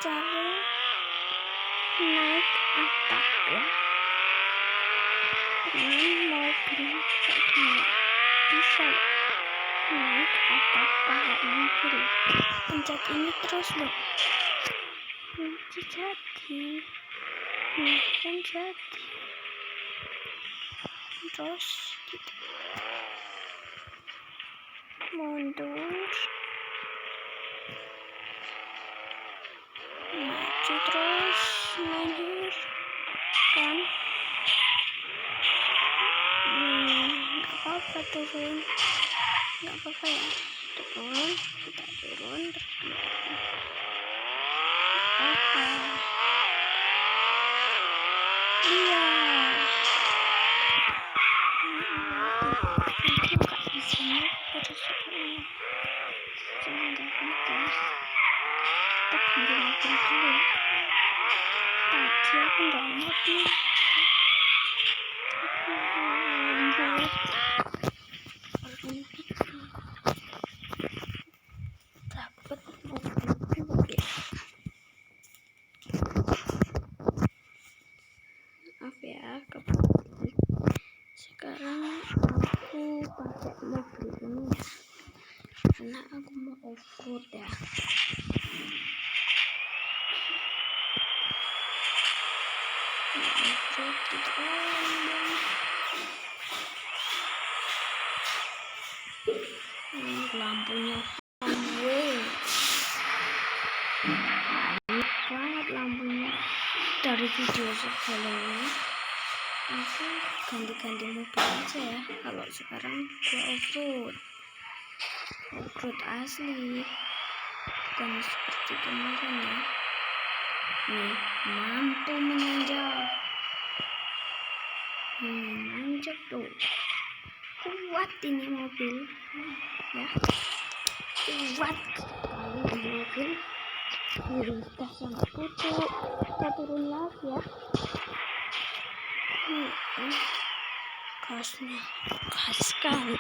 cara naik atap ya, dengan mobil kayak gini bisa naik atap kayak mobil. Pencet ini terus loh, kunci jadi, kan jadi. Terus kita mundur, maju terus, mundur kan. Nggak apa-apa turun, nggak apa-apa ya, turun, kita turun terus apa iya aku nggak bisa terus jangan kita panggil mobil dulu ya. Tadi aku nggak mobil dapat mobil. Maaf ya kebalik. Sekarang aku pakai mobil ini ya, karena aku mau off-road ya. Off-road gitu. Lampunya banyak banget lampunya. Dari video sebelumnya aku ganti-ganti mobil aja ya. Kalau sekarang gua off-road asli, bukan seperti kemarin ya. Nih mampu menanjak, nanjak tuh, kuat ini mobil ya, kuat sekali ini mobil. Kita sampai pucuk, kita turun lagi ya. Gasnya gas sekali,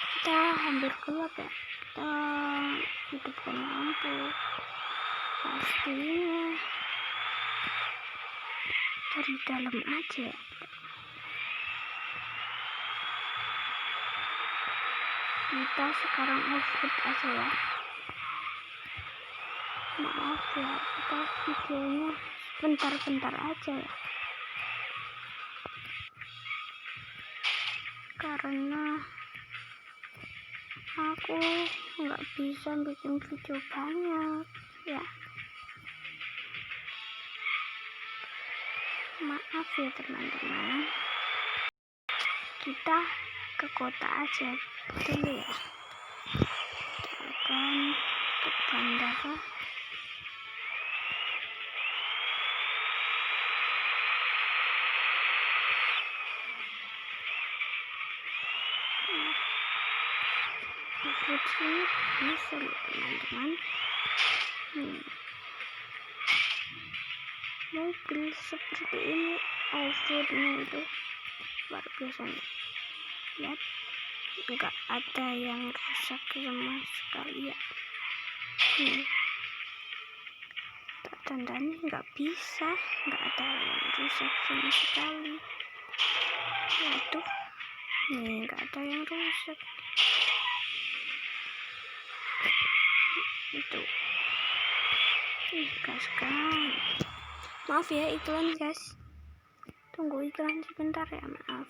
kita hampir gelap ya, kita hidupkan lampu pastinya dari dalam aja. Kita sekarang off-road aja ya. Maaf ya, kita videonya bentar-bentar aja ya, karena aku nggak bisa bikin video banyak ya. Maaf ya teman-teman, kita ke kota aja dulu ya. Kita akan ke bandara. Off-road sini bisa loh teman-teman. Mobil seperti ini off-roadnya itu luar biasa nih. Lihat, nggak ada yang rusak sama sekali ya. Tandanya nggak bisa, nggak ada yang rusak sama sekali. Waduh, nih nggak ada yang rusak. Itu gas kan. Maaf ya iklan guys, tunggu iklan sebentar ya, maaf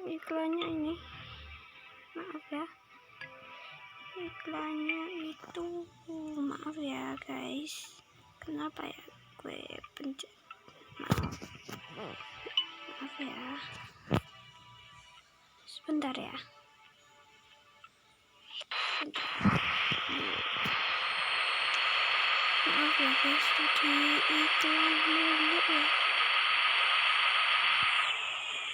iklannya ini, maaf ya iklannya itu, maaf ya guys, kenapa ya gue pencet, maaf ya, sebentar ya, maaf ya guys, tadi iklan mulu ya.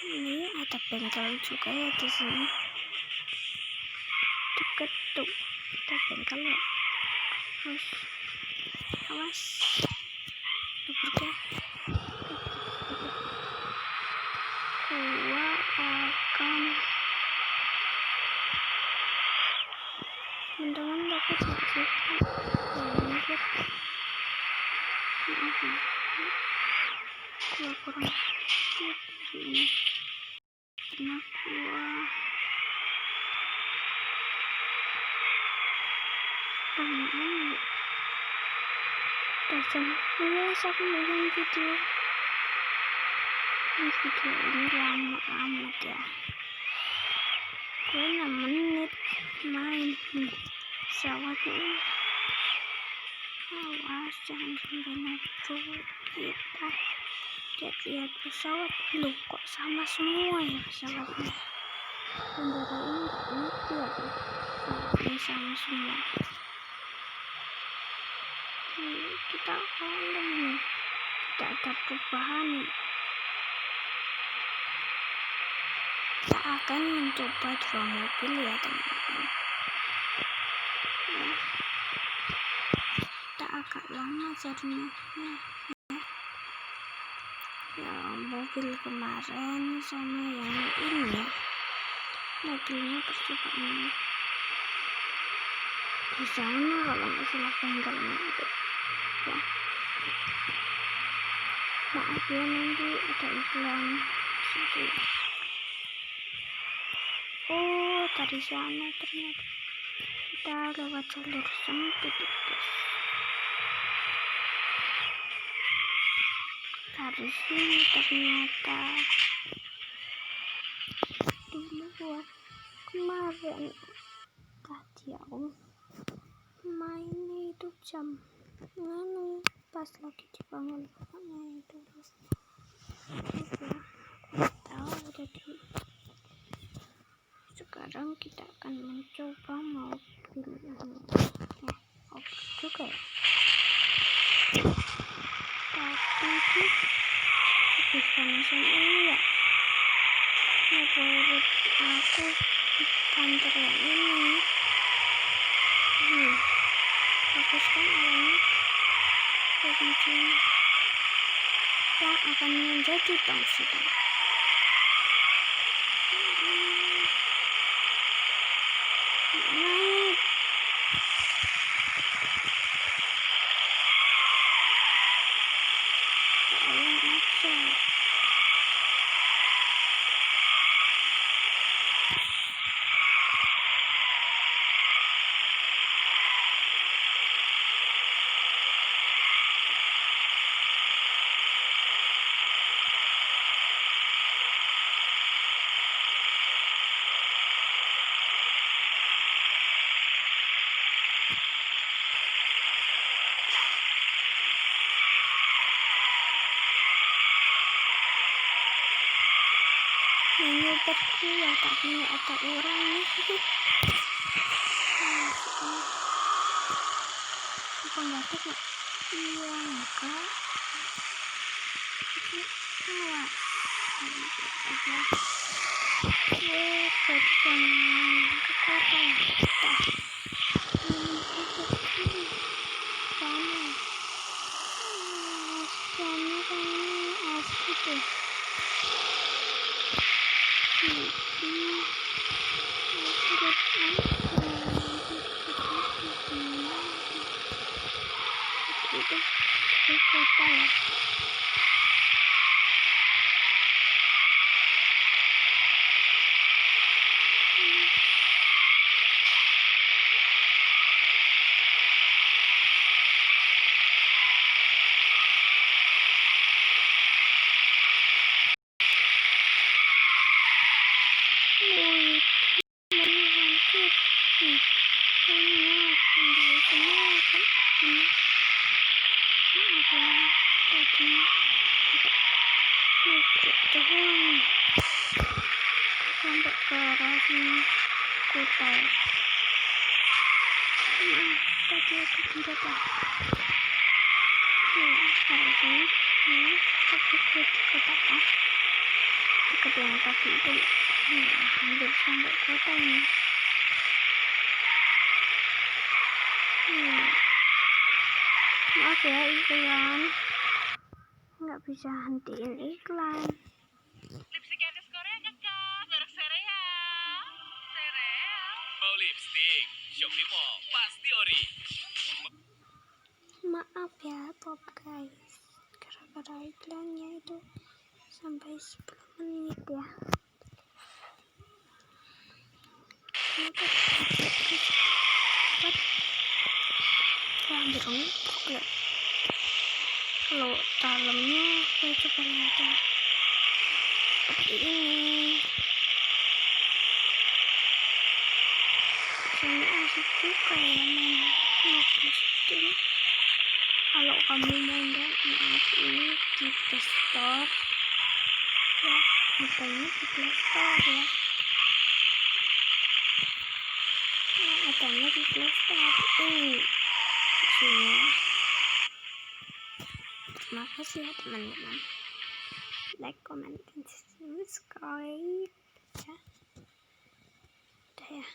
Ini ada bengkel juga ya di sini, deket tuh ada bengkel ya. Awas, gua kurang fit ini karena gua ini udah jam 11 aku bikin video ini lama amat ya, gue 6 menit main nih pesawatnya. Awas jangan sampai nabrak kita. Lihat pesawat, lu kok sama semua ya pesawatnya. Bandara ini gak ngerti ya, pesawatnya sama semua. Kita oleng nih, tidak ada perubahan. Kita akan mencoba 2 mobil ya teman-teman. Kita agak lama jadinya ya, mobil kemarin sama yang ini ya, mobilnya percobaan di sana kalau nggak salah bengkelnya itu ya. Maaf ya nanti ada iklan sedikit. Oh dari sana ternyata kita lewat jalur sempit guys. Dari sini ternyata dulu kemarin tadi aku mainnya itu jam pas lagi dibangun bapaknya itu tahu. Jadi sekarang kita akan mencoba mobil juga ya, tapi lebih panas ini ya, menurut aku kantor yang ini bagus kan awalnya. Jadi kita akan menjadi bangsa naik. Tolong aja. Ini berdua tapi nggak ada orang nih. Apa nggak ada nggak? Iya enggak. Awas. Jadi jangan ke kota ya kita. Sana. Sana kan asli deh. Itu di kota ya. Sampai ke arah sini kota ya. Tadi aku tidak tahu. Arah sini tapi ke kota apa? Dekat yang tadi itu hampir sampai kota ini. Maaf ya iklan, nggak bisa hentiin iklan. Lipstick Candice Korea kakak, merek Sereal. Mau lipstick? Shop di mall, pasti ori. Maaf ya Bob guys, pada iklannya itu sampai 10 menit ya. Kalau dalamnya saya coba lihat ya, seperti ini. Soalnya asik juga ya main Roblox ini. Kalau kamu mau download ini di Play Store ya, adanya di Play Store ya. Adanya di Play Store ini isinya. Terima kasih ya teman-teman. Like, comment, dan subscribe ya. Udah ya.